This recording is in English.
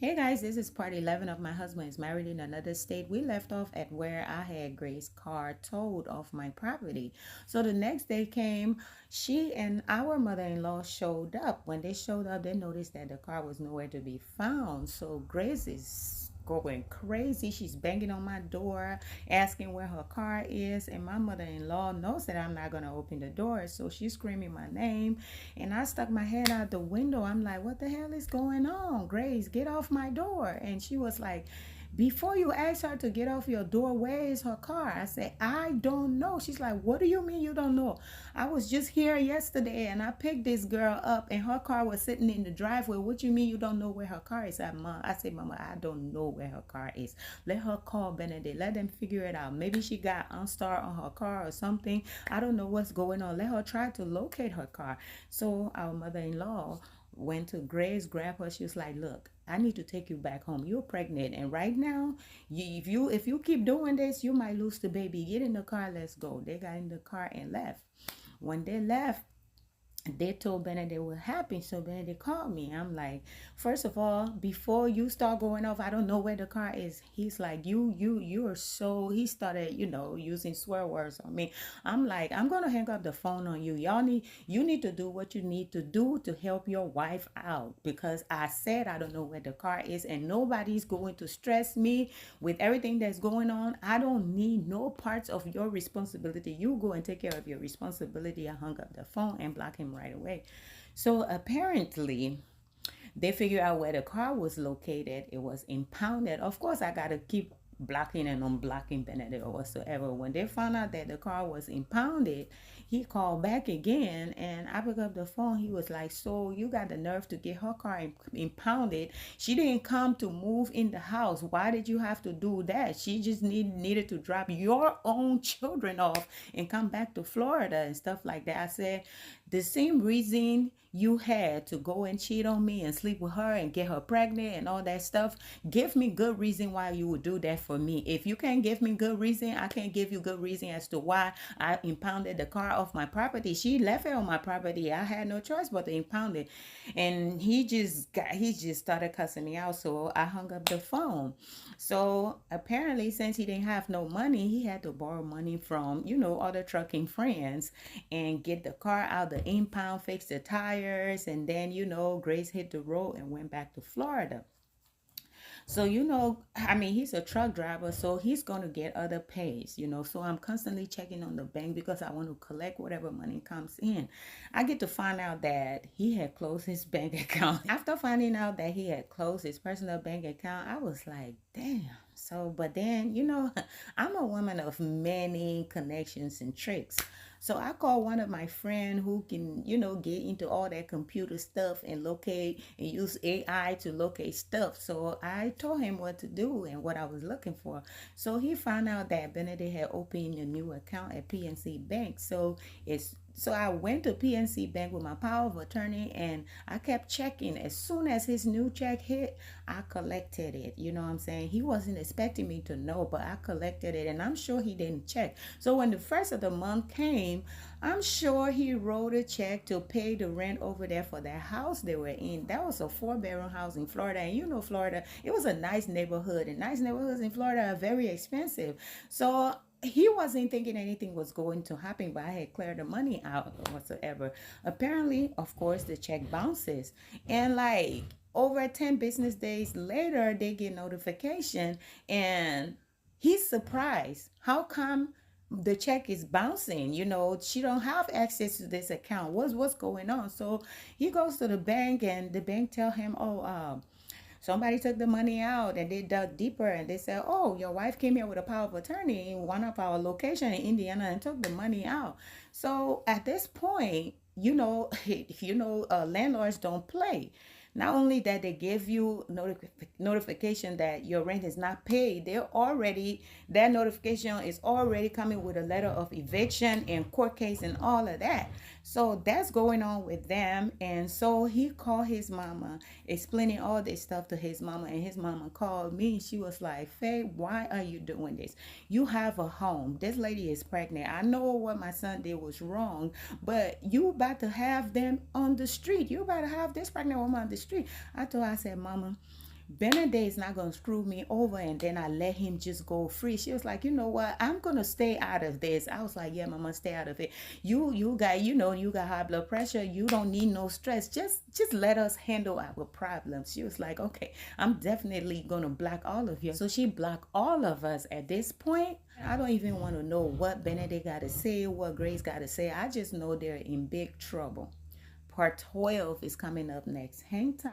Hey guys, this is part 11 of My Husband is Married in Another State. We left off at where I had Grace's car towed off my property. So the next day came, she and our mother in law showed up. When they showed up, they noticed that the car was nowhere to be found. So Grace is going crazy. She's banging on my door, asking where her car is. And my mother in law knows that I'm not going to open the door. So she's screaming my name. And I stuck my head out the window. I'm like, what the hell is going on? Grace, get off my door. And she was like, before you ask her to get off your door, where is her car? I said, I don't know. She's like, what do you mean you don't know? I was just here yesterday and I picked this girl up and her car was sitting in the driveway. What you mean you don't know where her car is at, Mom? I said, Mama, I don't know where her car is. Let her call Benedict. Let them figure it out. Maybe she got OnStar on her car or something. I don't know what's going on. Let her try to locate her car. So our mother-in-law went to Grace, grabbed her. She was like, look, I need to take you back home. You're pregnant. And right now, if you keep doing this, you might lose the baby. Get in the car, let's go. They got in the car and left. When they left, they told Benedict what happened. So Benedict called me. I'm like, first of all, before you start going off, I don't know where the car is. He's like, you are so, he started, using swear words on me. I'm like, I'm gonna hang up the phone on you. You need to do what you need to do to help your wife out, because I said I don't know where the car is and nobody's going to stress me with everything that's going on. I don't need no parts of your responsibility. You go and take care of your responsibility. I hung up the phone and blocked him right away. So apparently, they figured out where the car was located. It was impounded. Of course, I got to keep blocking and unblocking Benedict or whatsoever. When they found out that the car was impounded, he called back again and I picked up the phone. He was like, so you got the nerve to get her car impounded? She didn't come to move in the house. Why did you have to do that? She just needed to drop your own children off and come back to Florida and stuff like that. I said, the same reason you had to go and cheat on me and sleep with her and get her pregnant and all that stuff, give me good reason why you would do that for me. If you can't give me good reason, I can't give you good reason as to why I impounded the car off my property. She left it on my property. I had no choice but to impound it. And he just started cussing me out. So I hung up the phone. So apparently, since he didn't have no money, he had to borrow money from, other trucking friends and get the car out the impound, fix the tires, and then, Grace hit the road and went back to Florida. So, I mean, he's a truck driver, so he's going to get other pays. So I'm constantly checking on the bank because I want to collect whatever money comes in. I get to find out that he had closed his bank account. After finding out that he had closed his personal bank account, I was like, damn. So, but then, I'm a woman of many connections and tricks. So I called one of my friend who can, get into all that computer stuff and locate and use AI to locate stuff. So I told him what to do and what I was looking for. So he found out that Benedict had opened a new account at PNC Bank. So I went to PNC Bank with my power of attorney and I kept checking. As soon as his new check hit, I collected it. You know what I'm saying? He wasn't expecting me to know, but I collected it and I'm sure he didn't check. So when the first of the month came, I'm sure he wrote a check to pay the rent over there for that house they were in. That was a 4-bedroom house in Florida. And Florida, it was a nice neighborhood. And nice neighborhoods in Florida are very expensive. So he wasn't thinking anything was going to happen, but I had cleared the money out whatsoever. Apparently, of course, the check bounces. And like over 10 business days later, they get notification and he's surprised. How come the check is bouncing? She don't have access to this account. What's going on? So he goes to the bank and the bank tell him, oh, somebody took the money out, and they dug deeper and they said, oh, your wife came here with a power of attorney in one of our location in Indiana and took the money out. So at this point, landlords don't play. Not only that, they give you notification that your rent is not paid, that notification is already coming with a letter of eviction and court case and all of that. So that's going on with them. And so he called his mama, explaining all this stuff to his mama. And his mama called me. She was like, Faye, why are you doing this? You have a home. This lady is pregnant. I know what my son did was wrong, but you about to have them on the street. You about to have this pregnant woman on the street. I said, Mama, Benedict is not gonna screw me over and then I let him just go free. She was like, you know what? I'm gonna stay out of this. I was like, yeah, mama, stay out of it. You got, you got high blood pressure. You don't need no stress. Just let us handle our problems. She was like, okay, I'm definitely gonna block all of you. So she blocked all of us at this point. I don't even want to know what Benedict got to say, what Grace got to say. I just know they're in big trouble. Part 12 is coming up next. Hang tight.